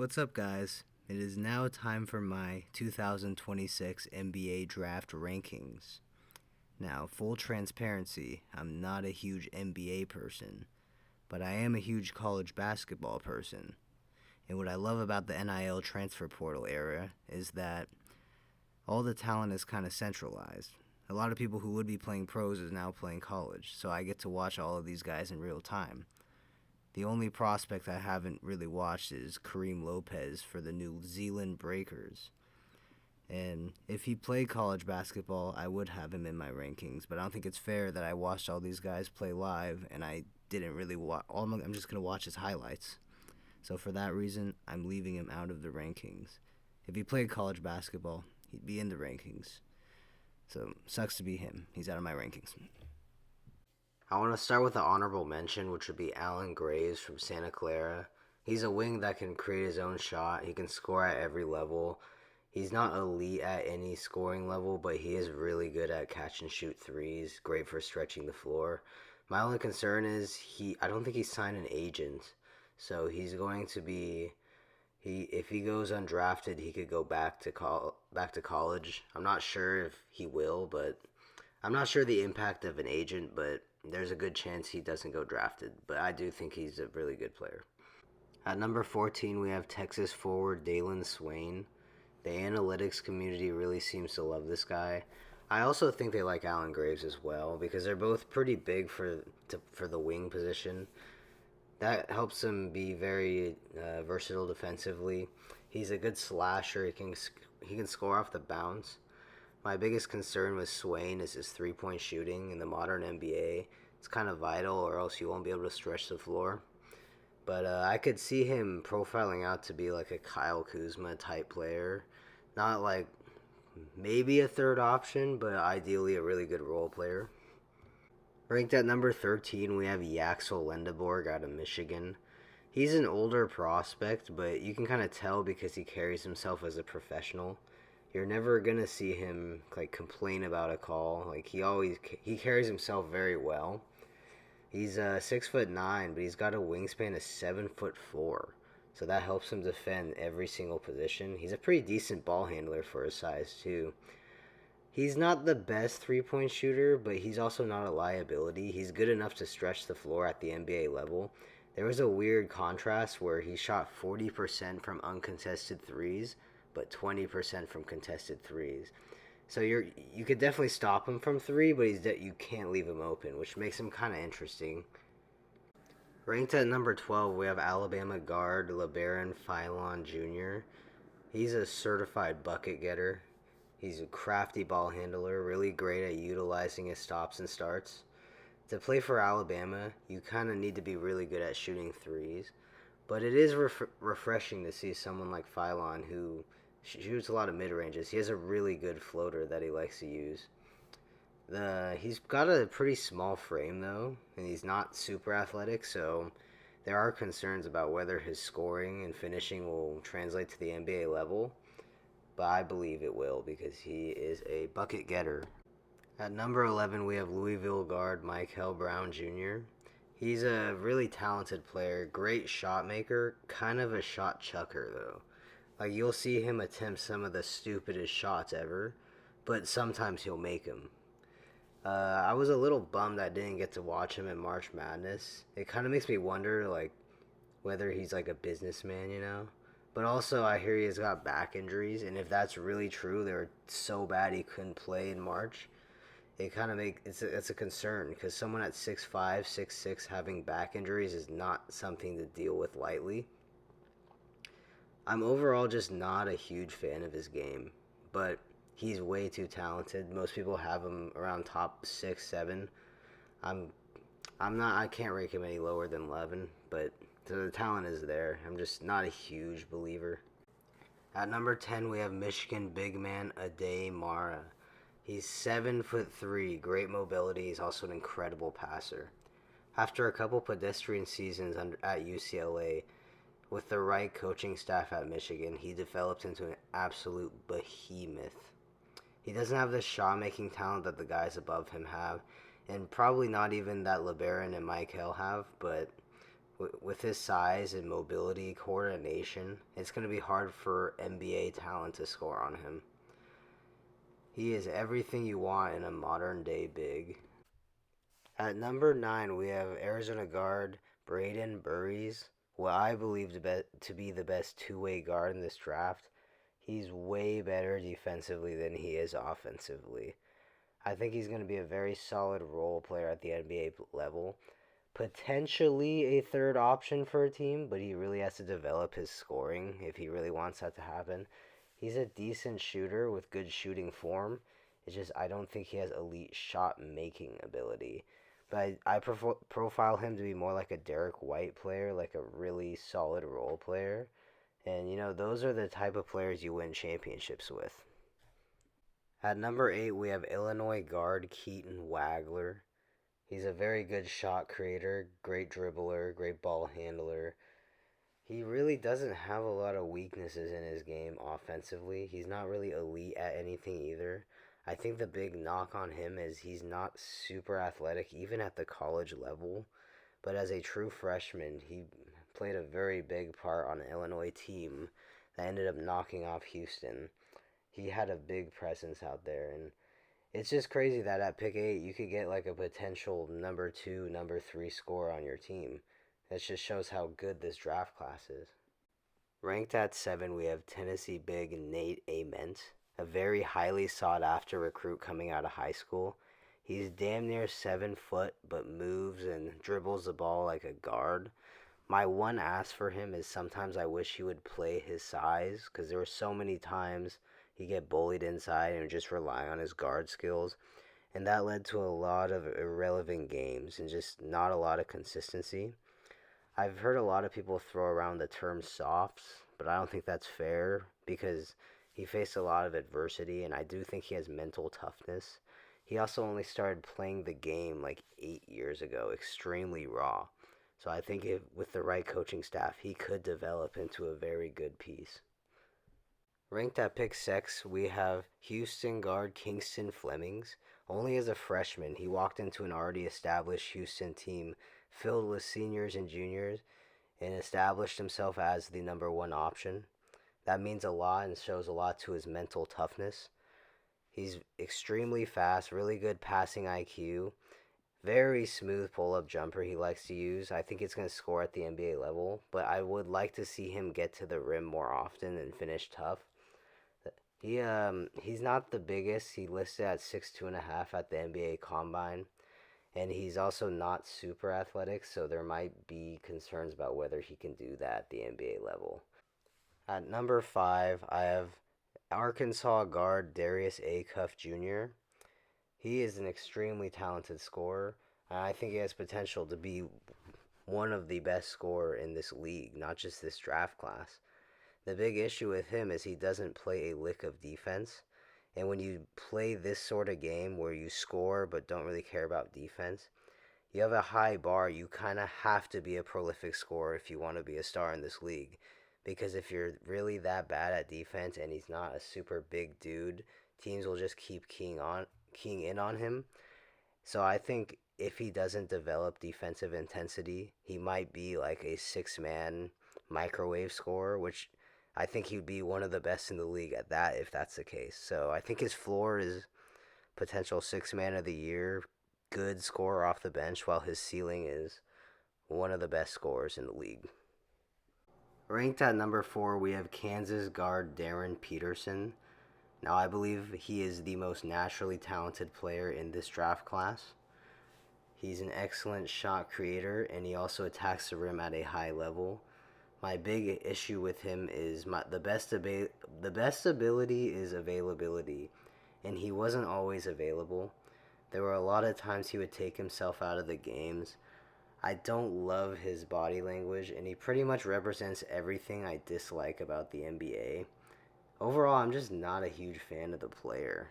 What's up, guys? It is now time for my 2026 NBA Draft rankings. Now, full transparency, I'm not a huge NBA person, but I am a huge college basketball person. And what I love about the NIL transfer portal era is that all the talent is kind of centralized. A lot of people who would be playing pros is now playing college, so I get to watch all of these guys in real time. The only prospect I haven't really watched is Kareem Lopez for the New Zealand Breakers. And if he played college basketball, I would have him in my rankings. But I don't think it's fair that I watched all these guys play live and I didn't really watch. I'm just going to watch his highlights. So for that reason, I'm leaving him out of the rankings. If he played college basketball, he'd be in the rankings. So sucks to be him. He's out of my rankings. I want to start with the honorable mention, which would be Alan Graves from Santa Clara. He's a wing that can create his own shot. He can score at every level. He's not elite at any scoring level, but he is really good at catch and shoot threes. Great for stretching the floor. My only concern is I don't think he signed an agent. So he's going to be if he goes undrafted, he could go back to college. I'm not sure if he will, but I'm not sure the impact of an agent, but there's a good chance he doesn't go drafted. But I do think he's a really good player. At number 14, we have Texas forward Dalen Swain. The analytics community really seems to love this guy. I also think they like Alan Graves as well because they're both pretty big for the wing position. That helps him be very versatile defensively. He's a good slasher. He can score off the bounce. My biggest concern with Swain is his 3-point shooting in the modern NBA. It's kind of vital, or else you won't be able to stretch the floor. But I could see him profiling out to be like a Kyle Kuzma type player. Not like maybe a third option, but ideally a really good role player. Ranked at number 13, we have Yaxel Lendeborg out of Michigan. He's an older prospect, but you can kind of tell because he carries himself as a professional. You're never gonna see him like complain about a call. Like he carries himself very well. He's 6'9", but he's got a wingspan of 7'4", so that helps him defend every single position. He's a pretty decent ball handler for his size too. He's not the best 3-point shooter, but he's also not a liability. He's good enough to stretch the floor at the NBA level. There was a weird contrast where he shot 40% from uncontested threes, but 20% from contested threes. So you could definitely stop him from three, but you can't leave him open, which makes him kind of interesting. Ranked at number 12, we have Alabama guard LeBaron Philon Jr. He's a certified bucket getter. He's a crafty ball handler, really great at utilizing his stops and starts. To play for Alabama, you kind of need to be really good at shooting threes. But it is refreshing to see someone like Philon who shoots a lot of mid-ranges. He has a really good floater that he likes to use. He's got a pretty small frame, though, and he's not super athletic, so there are concerns about whether his scoring and finishing will translate to the NBA level. But I believe it will because he is a bucket getter. At number 11, we have Louisville guard Michael Brown Jr. He's a really talented player, great shot maker, kind of a shot chucker though. Like you'll see him attempt some of the stupidest shots ever, but sometimes he'll make them. I was a little bummed I didn't get to watch him at March Madness. It kind of makes me wonder like whether he's like a businessman, you know? But also, I hear he's got back injuries, and if that's really true, they were so bad he couldn't play in March. It kind of it's a concern because someone at 6'5", 6'6", having back injuries is not something to deal with lightly. I'm overall just not a huge fan of his game, but he's way too talented. Most people have him around top 6, 7. I'm I'm not. I can't rank him any lower than 11, but the talent is there. I'm just not a huge believer. At number 10, we have Michigan big man Ade Mara. He's 7'3", great mobility. He's also an incredible passer. After a couple pedestrian seasons at UCLA, with the right coaching staff at Michigan, he developed into an absolute behemoth. He doesn't have the shot-making talent that the guys above him have, and probably not even that LeBaron and Michael have, but With his size and mobility, coordination, it's going to be hard for NBA talent to score on him. He is everything you want in a modern day big. At number 9, we have Arizona guard Braden Burries, what I believe to be the best two-way guard in this draft. He's way better defensively than he is offensively. I think he's going to be a very solid role player at the NBA level. Potentially a third option for a team, but he really has to develop his scoring if he really wants that to happen. He's a decent shooter with good shooting form. It's just I don't think he has elite shot making ability. But I profile him to be more like a Derek White player, like a really solid role player. And those are the type of players you win championships with. At number 8, we have Illinois guard Keaton Wagler. He's a very good shot creator, great dribbler, great ball handler. He really doesn't have a lot of weaknesses in his game offensively. He's not really elite at anything either. I think the big knock on him is he's not super athletic even at the college level. But as a true freshman, he played a very big part on an Illinois team that ended up knocking off Houston. He had a big presence out there, and it's just crazy that at pick 8 you could get like a potential number 2, number 3 scorer on your team. That just shows how good this draft class is. Ranked at 7, we have Tennessee big Nate Ament, a very highly sought after recruit coming out of high school. He's damn near 7 foot, but moves and dribbles the ball like a guard. My one ask for him is sometimes I wish he would play his size, because there were so many times he get bullied inside and just rely on his guard skills, and that led to a lot of irrelevant games and just not a lot of consistency. I've heard a lot of people throw around the term softs, but I don't think that's fair because he faced a lot of adversity, and I do think he has mental toughness. He also only started playing the game like 8 years ago, extremely raw. So I think with the right coaching staff, he could develop into a very good piece. Ranked at pick 6, we have Houston guard Kingston Flemings. Only as a freshman, he walked into an already established Houston team filled with seniors and juniors and established himself as the number 1 option. That means a lot and shows a lot to his mental toughness. He's extremely fast, really good passing IQ, very smooth pull-up jumper he likes to use. I think it's going to score at the NBA level, but I would like to see him get to the rim more often and finish tough. He's not the biggest. He listed at 6'2.5" at the NBA Combine, and he's also not super athletic, so there might be concerns about whether he can do that at the NBA level. At number 5, I have Arkansas guard Darius Acuff Jr. He is an extremely talented scorer, and I think he has potential to be one of the best scorer in this league, not just this draft class. The big issue with him is he doesn't play a lick of defense. And when you play this sort of game where you score but don't really care about defense, you have a high bar. You kind of have to be a prolific scorer if you want to be a star in this league. Because if you're really that bad at defense and he's not a super big dude, teams will just keep keying in on him. So I think if he doesn't develop defensive intensity, he might be like a 6-man microwave scorer, which I think he'd be one of the best in the league at that if that's the case. So I think his floor is potential 6-man of the year, good scorer off the bench, while his ceiling is one of the best scorers in the league. Ranked at number 4, we have Kansas guard Darren Peterson. Now I believe he is the most naturally talented player in this draft class. He's an excellent shot creator, and he also attacks the rim at a high level. My big issue with him is the best ability is availability, and he wasn't always available. There were a lot of times he would take himself out of the games. I don't love his body language, and he pretty much represents everything I dislike about the NBA. Overall, I'm just not a huge fan of the player,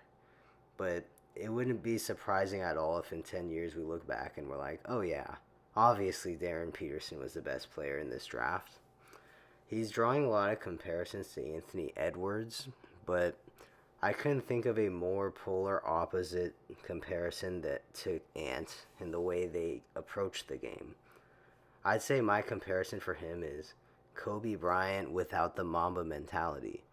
but it wouldn't be surprising at all if in 10 years we look back and we're like, oh yeah, obviously Darren Peterson was the best player in this draft. He's drawing a lot of comparisons to Anthony Edwards, but I couldn't think of a more polar opposite comparison to Ant in the way they approach the game. I'd say my comparison for him is Kobe Bryant without the Mamba mentality.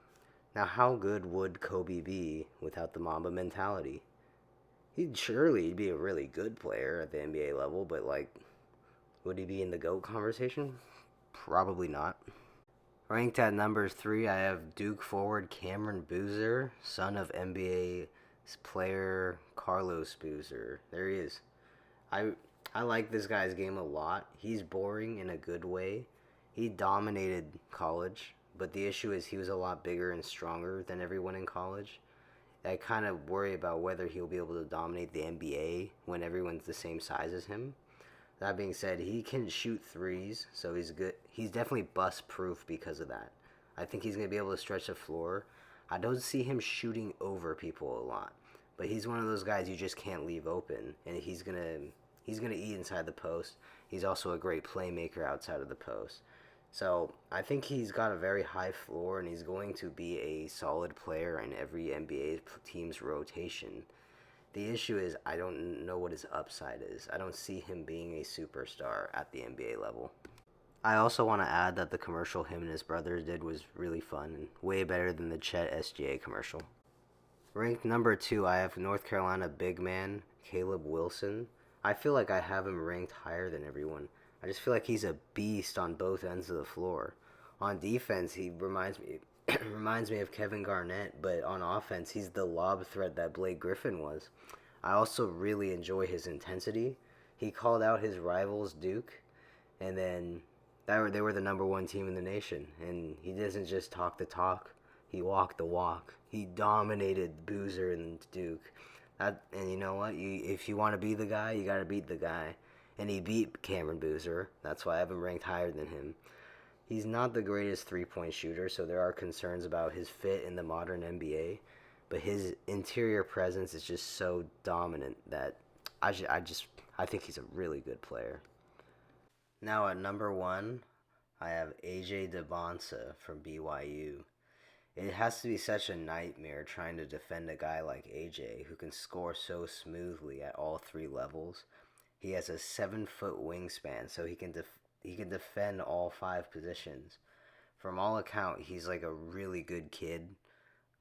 Now, how good would Kobe be without the Mamba mentality? He'd be a really good player at the NBA level, but like, would he be in the GOAT conversation? Probably not. Ranked at number three, I have Duke forward Cameron Boozer, son of NBA player Carlos Boozer. There he is. I I like this guy's game a lot. He's boring in a good way. He dominated college, but the issue is he was a lot bigger and stronger than everyone in college. I kind of worry about whether he'll be able to dominate the NBA when everyone's the same size as him. That being said, he can shoot threes, so he's good. He's definitely bust proof because of that. I think he's going to be able to stretch the floor. I don't see him shooting over people a lot, but he's one of those guys you just can't leave open, and he's gonna eat inside the post. He's also a great playmaker outside of the post. So I think he's got a very high floor, and he's going to be a solid player in every NBA team's rotation. The issue is I don't know what his upside is. I don't see him being a superstar at the NBA level. I also want to add that the commercial him and his brother did was really fun and way better than the Chet SGA commercial. Ranked number two, I have North Carolina big man Caleb Wilson. I feel like I have him ranked higher than everyone. I just feel like he's a beast on both ends of the floor. On defense, he reminds me reminds me of Kevin Garnett, but on offense, he's the lob threat that Blake Griffin was. I also really enjoy his intensity. He called out his rivals Duke, and then they were the number one team in the nation. And he doesn't just talk the talk; he walked the walk. He dominated Boozer and Duke. And you know what? If you want to be the guy, you got to beat the guy. And he beat Cameron Boozer. That's why I have him ranked higher than him. He's not the greatest three-point shooter, so there are concerns about his fit in the modern NBA. But his interior presence is just so dominant that I think he's a really good player. Now at number one, I have AJ DeBonsa from BYU. It has to be such a nightmare trying to defend a guy like AJ who can score so smoothly at all three levels. He has a 7 foot wingspan, so he can defend all five positions. From all account, he's like a really good kid,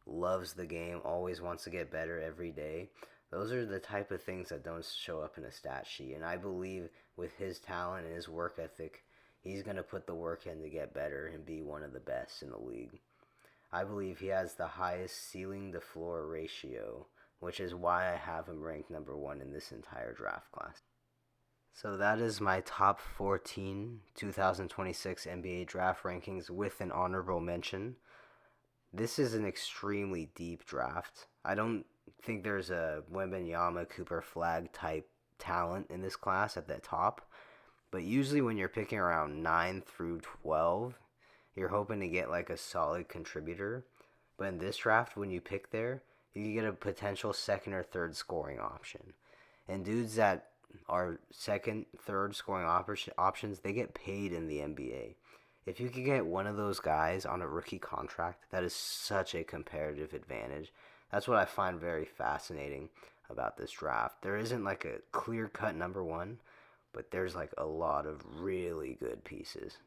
loves the game, always wants to get better every day. Those are the type of things that don't show up in a stat sheet, and I believe with his talent and his work ethic, he's going to put the work in to get better and be one of the best in the league. I believe he has the highest ceiling to floor ratio, which is why I have him ranked number one in this entire draft class. So that is my top 14 2026 NBA draft rankings with an honorable mention. This is an extremely deep draft. I don't think there's a Wembanyama Cooper Flag type talent in this class at the top, but usually when you're picking around 9 through 12, you're hoping to get like a solid contributor. But in this draft, when you pick there, you can get a potential second or third scoring option. And dudes that are second, third scoring options, they get paid in the NBA. If you could get one of those guys on a rookie contract, that is such a comparative advantage. That's what I find very fascinating about this draft. There isn't like a clear cut number one, but there's like a lot of really good pieces.